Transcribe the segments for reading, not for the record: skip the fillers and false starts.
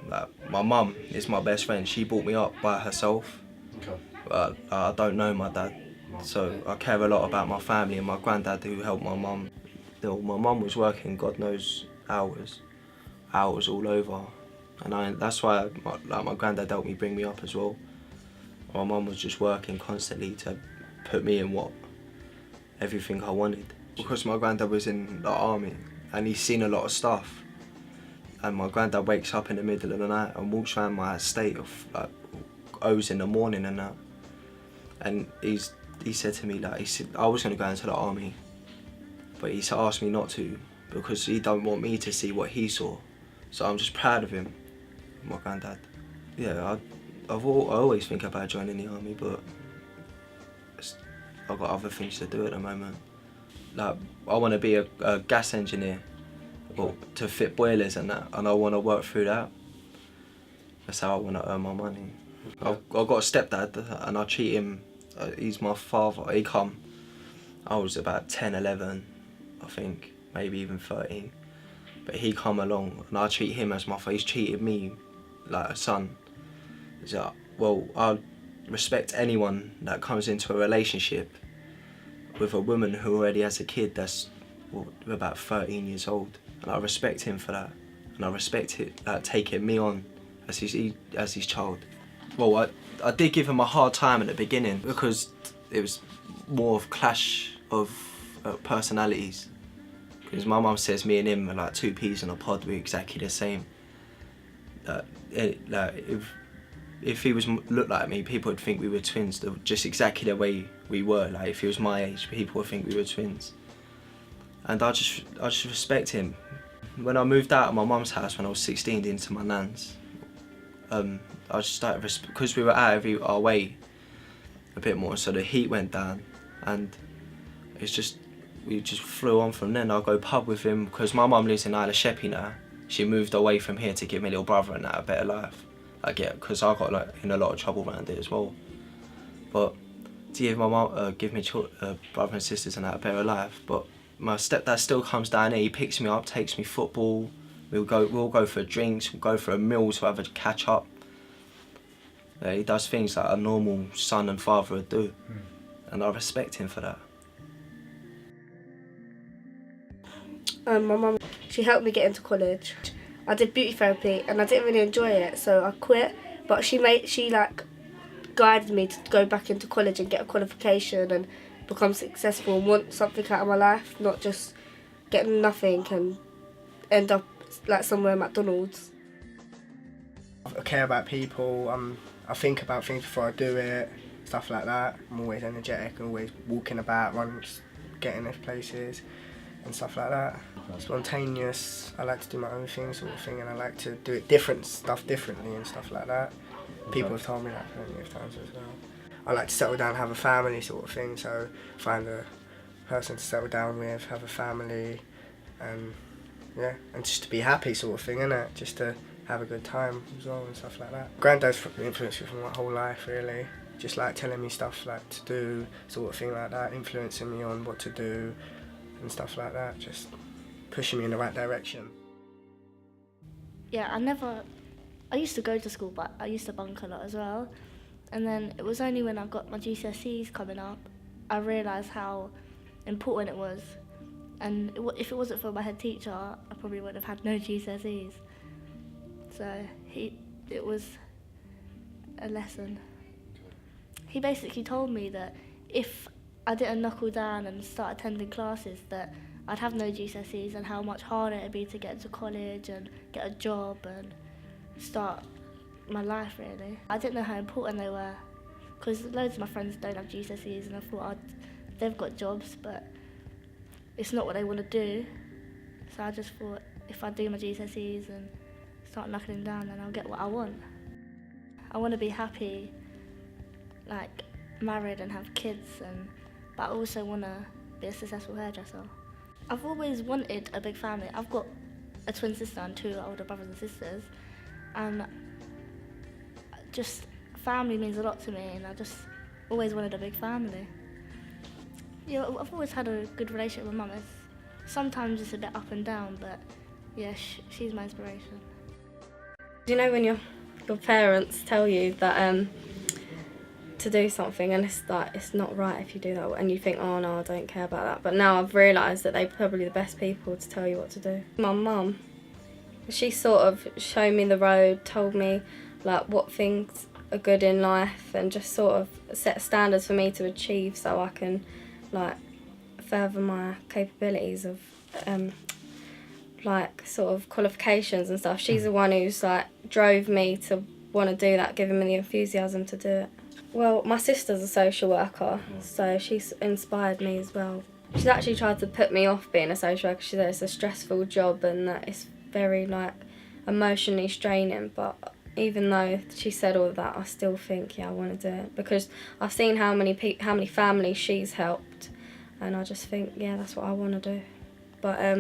Like, my mum is my best friend. She brought me up by herself. Okay. But I don't know my dad, so I care a lot about my family and my granddad who helped my mum. My mum was working God knows hours all over, and that's why my granddad helped me bring me up as well. My mum was just working constantly to put me in everything I wanted. Because my granddad was in the army and he's seen a lot of stuff. And my granddad wakes up in the middle of the night and walks around my estate of like O's in the morning and that. And he said to me, like, he said I was gonna go into the army, but he asked me not to because he don't want me to see what he saw. So I'm just proud of him, my granddad. Yeah, I always think about joining the army, but I've got other things to do at the moment. Like, I want to be a gas engineer, or to fit boilers and that, and I want to work through that. That's how I want to earn my money. I've got a stepdad, and I treat him. He's my father. I was about 10, 11, I think, maybe even 13. But he come along, and I treat him as my father. He's treated me like a son. So, well, I respect anyone that comes into a relationship with a woman who already has a kid that's about 13 years old, and I respect him for that, and I respect it taking me on as his child. Well, I did give him a hard time at the beginning because it was more of clash of personalities. Because my mum says me and him are like two peas in a pod, we're exactly the same. If he looked like me, people would think we were twins, just exactly the way we were. Like, if he was my age, people would think we were twins. And I just respect him. When I moved out of my mum's house when I was 16 into my nan's, I just started, because we were out of our way a bit more, so the heat went down, and we just flew on from then. I go pub with him because my mum lives in Isle of Sheppey now. She moved away from here to give my little brother and that a better life. I get, because I got like in a lot of trouble around it as well. But to give my mum, give me brother and sisters and that a better life. But my stepdad still comes down here. He picks me up, takes me football. We'll go for drinks. We'll go for a meal to have a catch up. He does things like a normal son and father would do, and I respect him for that. My mum, she helped me get into college. I did beauty therapy and I didn't really enjoy it, so I quit. But she guided me to go back into college and get a qualification and become successful and want something out of my life, not just get nothing and end up like somewhere at McDonald's. I care about people. I think about things before I do it, stuff like that. I'm always energetic, always walking about, getting into places and stuff like that. Spontaneous. I like to do my own thing, sort of thing, and I like to do it differently and stuff like that. People have told me that plenty of times as well. I like to settle down, have a family, sort of thing. So find a person to settle down with, have a family, and just to be happy, sort of thing, innit? Just to have a good time as well and stuff like that. Granddad's influenced me from my whole life, really. Just like telling me stuff like to do, sort of thing like that, influencing me on what to do and stuff like that, just pushing me in the right direction. Yeah, I used to go to school, but I used to bunk a lot as well. And then it was only when I got my GCSEs coming up, I realised how important it was. And if it wasn't for my head teacher, I probably would have had no GCSEs. So it was a lesson. He basically told me that if I didn't knuckle down and start attending classes, that I'd have no GCSEs and how much harder it'd be to get to college and get a job and start my life, really. I didn't know how important they were, because loads of my friends don't have GCSEs, and I thought they've got jobs, but it's not what they want to do. So I just thought, if I do my GCSEs and start knuckling down, then I'll get what I want. I want to be happy, like married and have kids, but I also want to be a successful hairdresser. I've always wanted a big family. I've got a twin sister and 2 older brothers and sisters, and just family means a lot to me, and I just always wanted a big family. Yeah, I've always had a good relationship with Mum. Sometimes it's a bit up and down, but yeah, she's my inspiration. You know when your parents tell you that to do something and it's like it's not right if you do that, and you think, oh no, I don't care about that. But now I've realised that they're probably the best people to tell you what to do. My mum, she sort of showed me the road, told me like what things are good in life, and just sort of set standards for me to achieve so I can like further my capabilities of like sort of qualifications and stuff. She's the one who's like drove me to want to do that, giving me the enthusiasm to do it. Well, my sister's a social worker, so she's inspired me as well. She's actually tried to put me off being a social worker. She said it's a stressful job and that it's very like emotionally straining, but even though she said all of that, I still think, yeah, I want to do it because I've seen how many families she's helped, and I just think, yeah, that's what I want to do. But I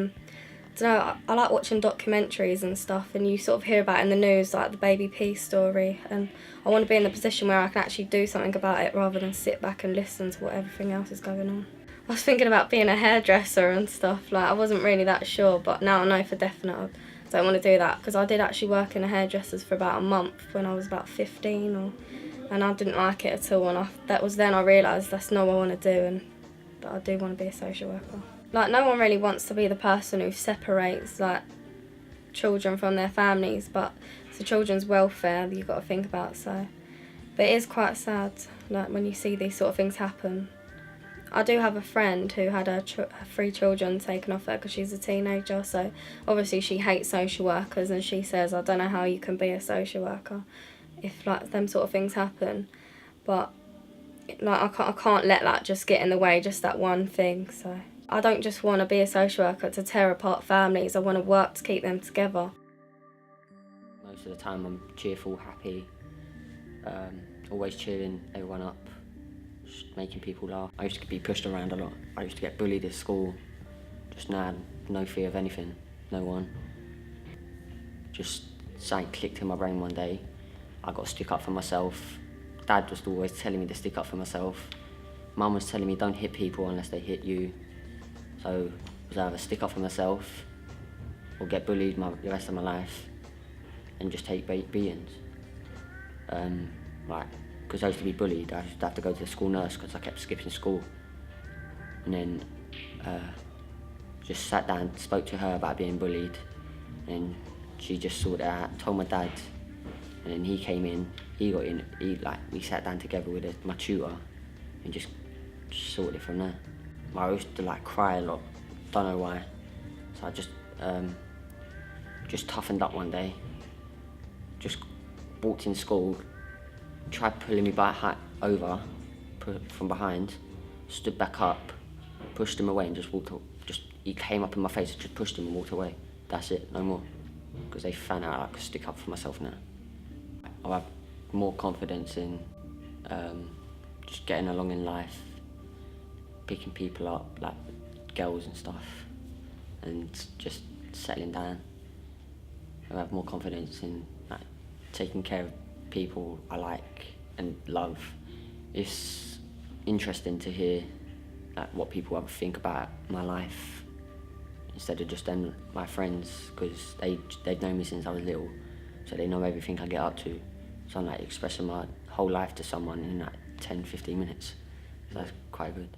don't know, I like watching documentaries and stuff, and you sort of hear about in the news like the baby P story, and I want to be in the position where I can actually do something about it rather than sit back and listen to what everything else is going on. I was thinking about being a hairdresser and stuff, like I wasn't really that sure, but now I know for definite I don't want to do that, because I did actually work in a hairdresser's for about a month when I was about 15, and I didn't like it at all, and that was then I realised that's not what I want to do, and that I do want to be a social worker. Like, no one really wants to be the person who separates, like, children from their families, but it's the children's welfare that you've got to think about, so. But it is quite sad, like, when you see these sort of things happen. I do have a friend who had her 3 children taken off her because she's a teenager, so obviously she hates social workers, and she says, I don't know how you can be a social worker if, like, them sort of things happen. But, like, I can't let that just get in the way, just that one thing, so. I don't just want to be a social worker to tear apart families, I want to work to keep them together. Most of the time I'm cheerful, happy, always cheering everyone up, just making people laugh. I used to be pushed around a lot. I used to get bullied at school, just now no fear of anything, no one. Just something clicked in my brain one day. I got to stick up for myself. Dad was always telling me to stick up for myself. Mum was telling me don't hit people unless they hit you. So I was either stick up for myself or get bullied the rest of my life and just take beatings. Like, because I used to be bullied, I used to have to go to the school nurse because I kept skipping school. And then just sat down, spoke to her about being bullied, and she just sorted it out, told my dad, and then he came in, he got in, we sat down together with my tutor and just sorted it from there. I used to like cry a lot, don't know why. So I just toughened up one day. Just walked in school, tried pulling me over from behind, stood back up, pushed him away and just walked. He came up in my face, just pushed him and walked away. That's it, no more. Because they found out I could stick up for myself now. I have more confidence in just getting along in life, picking people up, like girls and stuff, and just settling down. I have more confidence in like taking care of people I like and love. It's interesting to hear like what people ever think about my life instead of just them, my friends, because they've known me since I was little, so they know everything I get up to. So I'm like expressing my whole life to someone in like 10-15 minutes. So that's quite good.